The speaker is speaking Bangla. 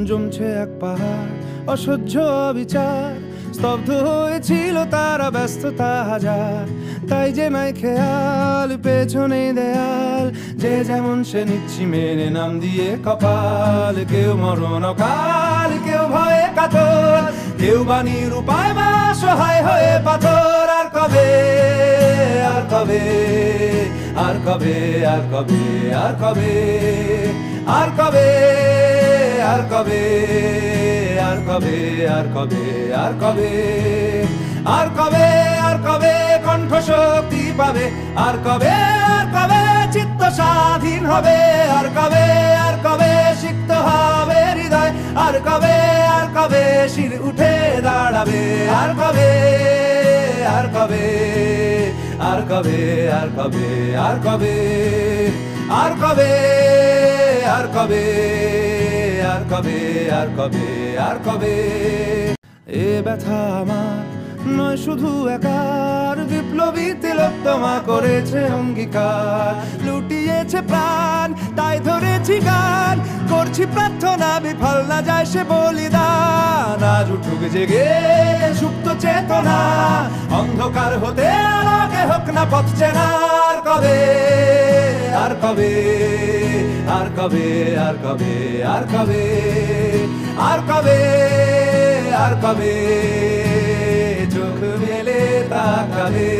জমছে এক পাহাড় অসহ্য অবিচার, স্তব্ধ হয়েছিল তারা ব্যস্ততা হাজার। তাই যে নাই খেয়াল পেছনে দেয়াল, যে যেমন সে নিচ্ছি মেনে নাম দিয়ে কপাল। কেউ মরণ অকাল, কেউ ভয়ে কাতর, কেউ বাণীর উপায় বা সহায় হয়ে পাথর। আর কবে, আর কবে, আর কবে, আর কবে, আর কবে, আর কবে, আর কবে, আর কবে, আর কবে, আর কবে, আর কবে, আর কবে কণ্ঠ শক্তি পাবে? আর কবে, আর কবে চিত্ত স্বাধীন হবে? আর কবে, আর কবে সিক্ত হবে হৃদয়? আর কবে, আর কবে শির উঠে দাঁড়াবে? আর কবে, আর কবে, আর কবে, আর কবে, আর কবে, আর কবে, আর কবে, আর কবে, আর কবে, আর কবে? এ ব্যথা আমার নয় শুধু একার, বিপ্লবী তিলোত্তমা করেছে অঙ্গীকার। লুটিয়েছে প্রাণ তাই ধরেছি গান, করছি প্রার্থনা বিফল না যায় সে বলিদান। আজ উঠুক জেগে সুপ্ত চেতনা, অন্ধকার হতে আলোকে হোক না পথ চেনা। আর কবে, আর কবে, আর কবে, আর কবে, আর কবে, আর কবে, আর কবে চোখ মেলে তাকাবে?